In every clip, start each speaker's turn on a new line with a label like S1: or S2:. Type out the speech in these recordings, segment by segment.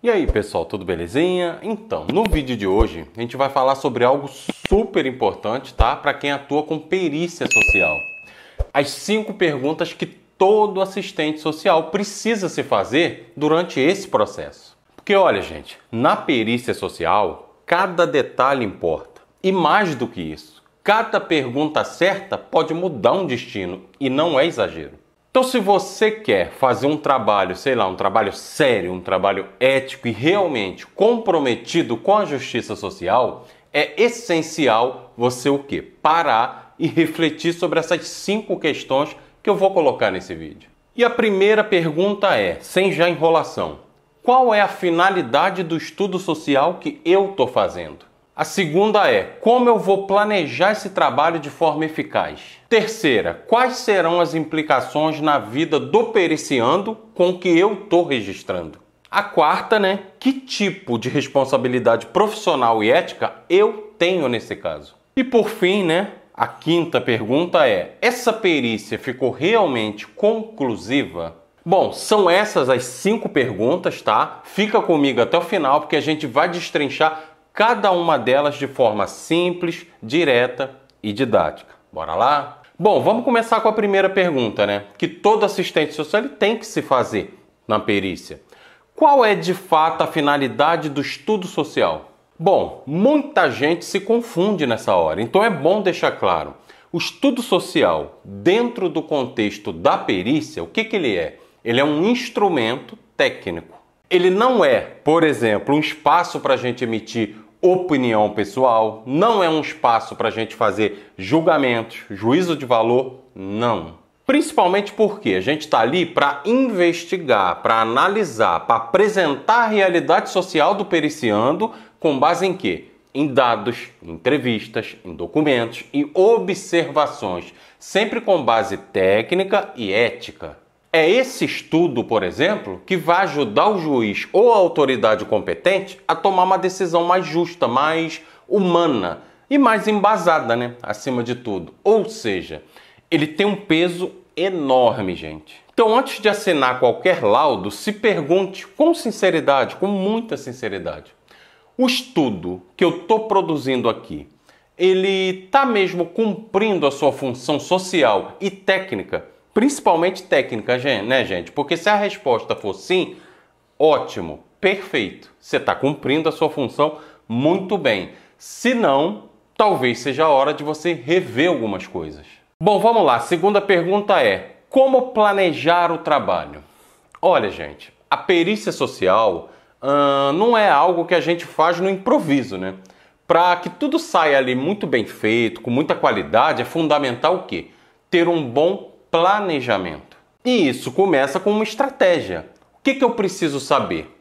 S1: E aí pessoal, tudo belezinha? Então, no vídeo de hoje a gente vai falar sobre algo super importante, tá? Para quem atua com perícia social. As 5 perguntas que todo assistente social precisa se fazer durante esse processo. Porque olha gente, na perícia social, cada detalhe importa. E mais do que isso, cada pergunta certa pode mudar um destino e não é exagero. Então, se você quer fazer um trabalho, sei lá, um trabalho sério, um trabalho ético e realmente comprometido com a justiça social, é essencial você o quê? Parar e refletir sobre essas 5 questões que eu vou colocar nesse vídeo. E a primeira pergunta é, sem já enrolação, qual é a finalidade do estudo social que eu estou fazendo? A segunda é, como eu vou planejar esse trabalho de forma eficaz? Terceira, quais serão as implicações na vida do periciando com o que eu estou registrando? A quarta, que tipo de responsabilidade profissional e ética eu tenho nesse caso? E por fim, a quinta pergunta é, essa perícia ficou realmente conclusiva? Bom, são essas as 5 perguntas, tá? Fica comigo até o final porque a gente vai destrinchar cada uma delas de forma simples, direta e didática. Bora lá? Bom, vamos começar com a primeira pergunta, que todo assistente social tem que se fazer na perícia. Qual é de fato a finalidade do estudo social? Bom, muita gente se confunde nessa hora, então é bom deixar claro. O estudo social, dentro do contexto da perícia, o que ele é? Ele é um instrumento técnico. Ele não é, por exemplo, um espaço para a gente emitir opinião pessoal, não é um espaço para a gente fazer julgamentos, juízo de valor, não. Principalmente porque a gente está ali para investigar, para analisar, para apresentar a realidade social do periciando com base em quê? Em dados, em entrevistas, em documentos e observações, sempre com base técnica e ética. É esse estudo, por exemplo, que vai ajudar o juiz ou a autoridade competente a tomar uma decisão mais justa, mais humana e mais embasada, acima de tudo. Ou seja, ele tem um peso enorme, gente. Então, antes de assinar qualquer laudo, se pergunte com sinceridade, com muita sinceridade. O estudo que eu estou produzindo aqui, ele está mesmo cumprindo a sua função social e técnica? Principalmente técnica, gente? Porque se a resposta for sim, ótimo, perfeito. Você está cumprindo a sua função muito bem. Se não, talvez seja a hora de você rever algumas coisas. Bom, vamos lá. A segunda pergunta é, como planejar o trabalho? Olha, gente, a perícia social não é algo que a gente faz no improviso, Para que tudo saia ali muito bem feito, com muita qualidade, é fundamental o quê? Ter um bom planejamento. E isso começa com uma estratégia. O que eu preciso saber?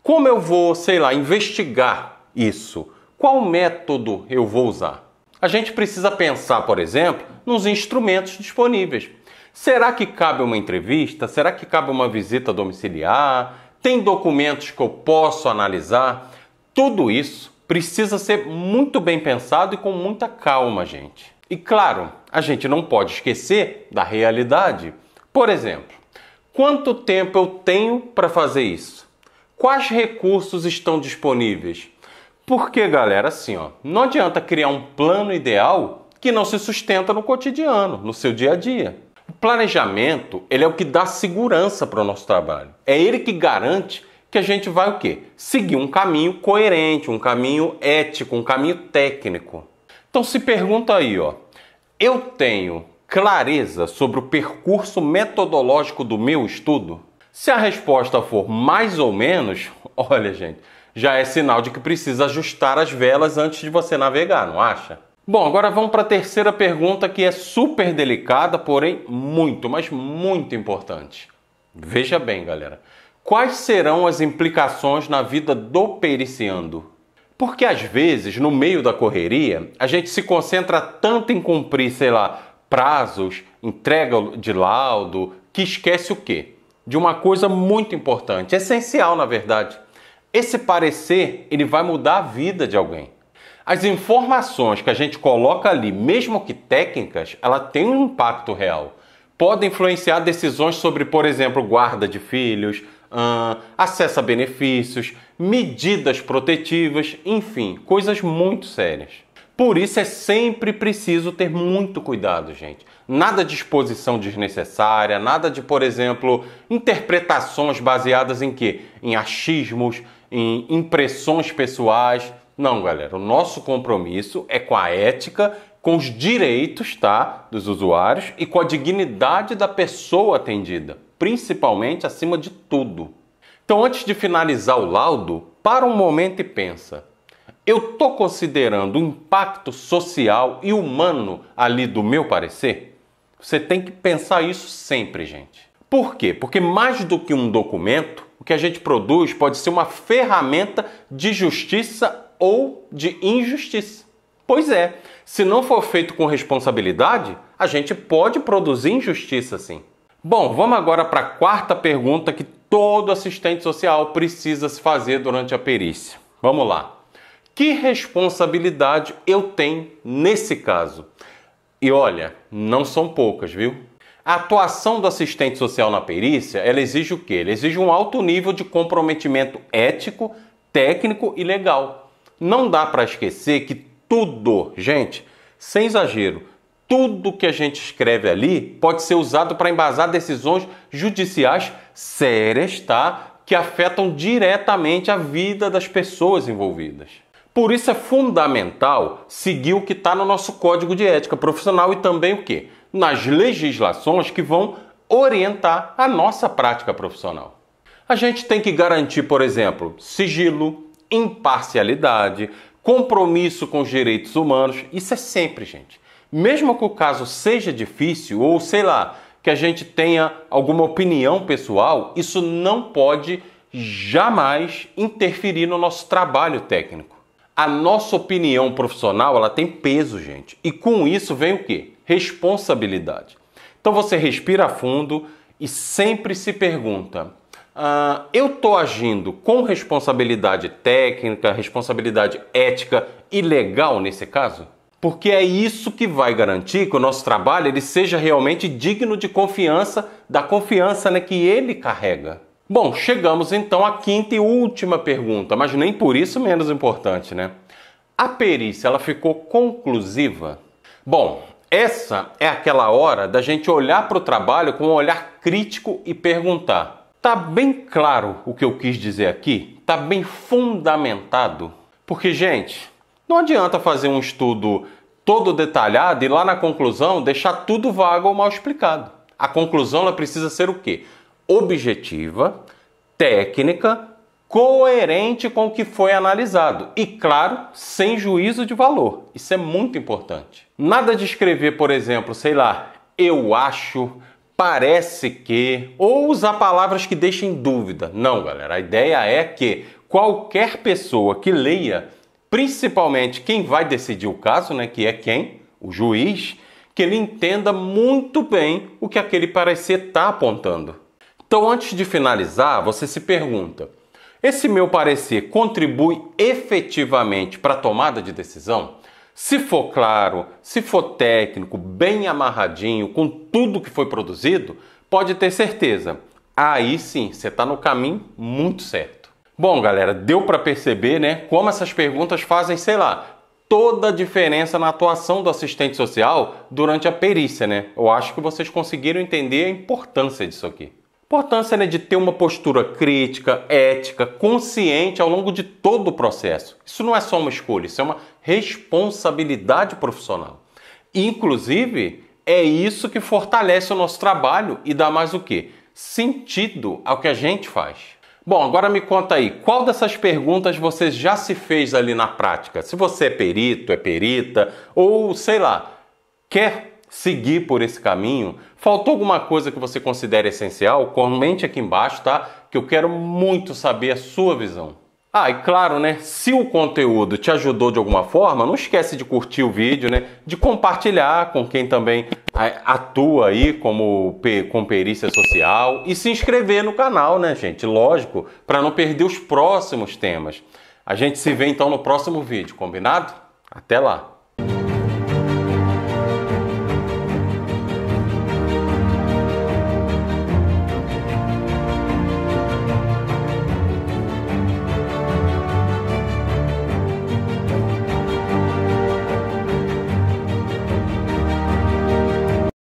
S1: Como eu vou, investigar isso? Qual método eu vou usar? A gente precisa pensar, por exemplo, nos instrumentos disponíveis. Será que cabe uma entrevista? Será que cabe uma visita domiciliar? Tem documentos que eu posso analisar? Tudo isso precisa ser muito bem pensado e com muita calma, gente. E claro, a gente não pode esquecer da realidade. Por exemplo, quanto tempo eu tenho para fazer isso? Quais recursos estão disponíveis? Porque, galera, não adianta criar um plano ideal que não se sustenta no cotidiano, no seu dia a dia. O planejamento, ele é o que dá segurança para o nosso trabalho. É ele que garante que a gente vai o quê? Seguir um caminho coerente, um caminho ético, um caminho técnico. Então se pergunta aí, eu tenho clareza sobre o percurso metodológico do meu estudo? Se a resposta for mais ou menos, olha gente, já é sinal de que precisa ajustar as velas antes de você navegar, não acha? Bom, agora vamos para a terceira pergunta que é super delicada, porém muito, mas muito importante. Veja bem, galera, quais serão as implicações na vida do periciando? Porque às vezes, no meio da correria, a gente se concentra tanto em cumprir, prazos, entrega de laudo, que esquece o quê? De uma coisa muito importante, essencial na verdade. Esse parecer, ele vai mudar a vida de alguém. As informações que a gente coloca ali, mesmo que técnicas, ela tem um impacto real. Pode influenciar decisões sobre, por exemplo, guarda de filhos, acesso a benefícios, medidas protetivas, enfim, coisas muito sérias. Por isso é sempre preciso ter muito cuidado, gente. Nada de exposição desnecessária, nada de, por exemplo, interpretações baseadas em quê? Em achismos, em impressões pessoais. Não, galera, o nosso compromisso é com a ética, com os direitos, tá, dos usuários e com a dignidade da pessoa atendida, principalmente acima de tudo. Então, antes de finalizar o laudo, para um momento e pensa: eu estou considerando o impacto social e humano ali do meu parecer? Você tem que pensar isso sempre, gente. Por quê? Porque mais do que um documento, o que a gente produz pode ser uma ferramenta de justiça ou de injustiça. Pois é, se não for feito com responsabilidade, a gente pode produzir injustiça sim. Bom, vamos agora para a quarta pergunta que todo assistente social precisa se fazer durante a perícia. Vamos lá. Que responsabilidade eu tenho nesse caso? E olha, não são poucas, viu? A atuação do assistente social na perícia, ela exige o quê? Ela exige um alto nível de comprometimento ético, técnico e legal. Não dá para esquecer que tudo, gente, sem exagero, tudo que a gente escreve ali pode ser usado para embasar decisões judiciais sérias, tá? Que afetam diretamente a vida das pessoas envolvidas. Por isso é fundamental seguir o que está no nosso Código de Ética Profissional e também o quê? Nas legislações que vão orientar a nossa prática profissional. A gente tem que garantir, por exemplo, sigilo, imparcialidade, compromisso com os direitos humanos. Isso é sempre, gente. Mesmo que o caso seja difícil ou, sei lá, que a gente tenha alguma opinião pessoal, isso não pode jamais interferir no nosso trabalho técnico. A nossa opinião profissional, ela tem peso, gente. E com isso vem o quê? Responsabilidade. Então você respira fundo e sempre se pergunta: eu estou agindo com responsabilidade técnica, responsabilidade ética e legal nesse caso? Porque é isso que vai garantir que o nosso trabalho ele seja realmente digno de confiança, da confiança, né, que ele carrega. Bom, chegamos então à quinta e última pergunta, mas nem por isso menos importante, né? A perícia, ela ficou conclusiva? Bom, essa é aquela hora da gente olhar para o trabalho com um olhar crítico e perguntar: tá bem claro o que eu quis dizer aqui? Tá bem fundamentado? Porque, gente, não adianta fazer um estudo todo detalhado e lá na conclusão deixar tudo vago ou mal explicado. A conclusão ela precisa ser o quê? Objetiva, técnica, coerente com o que foi analisado e, claro, sem juízo de valor. Isso é muito importante. Nada de escrever, por exemplo, sei lá, eu acho, parece que, ou usar palavras que deixem dúvida. Não, galera, a ideia é que qualquer pessoa que leia, principalmente quem vai decidir o caso, né, que é quem? O juiz, que ele entenda muito bem o que aquele parecer está apontando. Então, antes de finalizar, você se pergunta: esse meu parecer contribui efetivamente para a tomada de decisão? Se for claro, se for técnico, bem amarradinho, com tudo que foi produzido, pode ter certeza. Aí sim, você está no caminho muito certo. Bom, galera, deu para perceber, né, como essas perguntas fazem, sei lá, toda a diferença na atuação do assistente social durante a perícia, né? Eu acho que vocês conseguiram entender a importância disso aqui. A importância, né, de ter uma postura crítica, ética, consciente ao longo de todo o processo. Isso não é só uma escolha, isso é uma responsabilidade profissional. E, inclusive, é isso que fortalece o nosso trabalho e dá mais o quê? Sentido ao que a gente faz. Bom, agora me conta aí, qual dessas perguntas você já se fez ali na prática? Se você é perito, é perita, ou sei lá, quer seguir por esse caminho, faltou alguma coisa que você considera essencial? Comente aqui embaixo, tá? Que eu quero muito saber a sua visão. Ah, e claro, né? Se o conteúdo te ajudou de alguma forma, não esquece de curtir o vídeo, né? De compartilhar com quem também atua aí com perícia social e se inscrever no canal, né, gente? Lógico, para não perder os próximos temas. A gente se vê então no próximo vídeo, combinado? Até lá!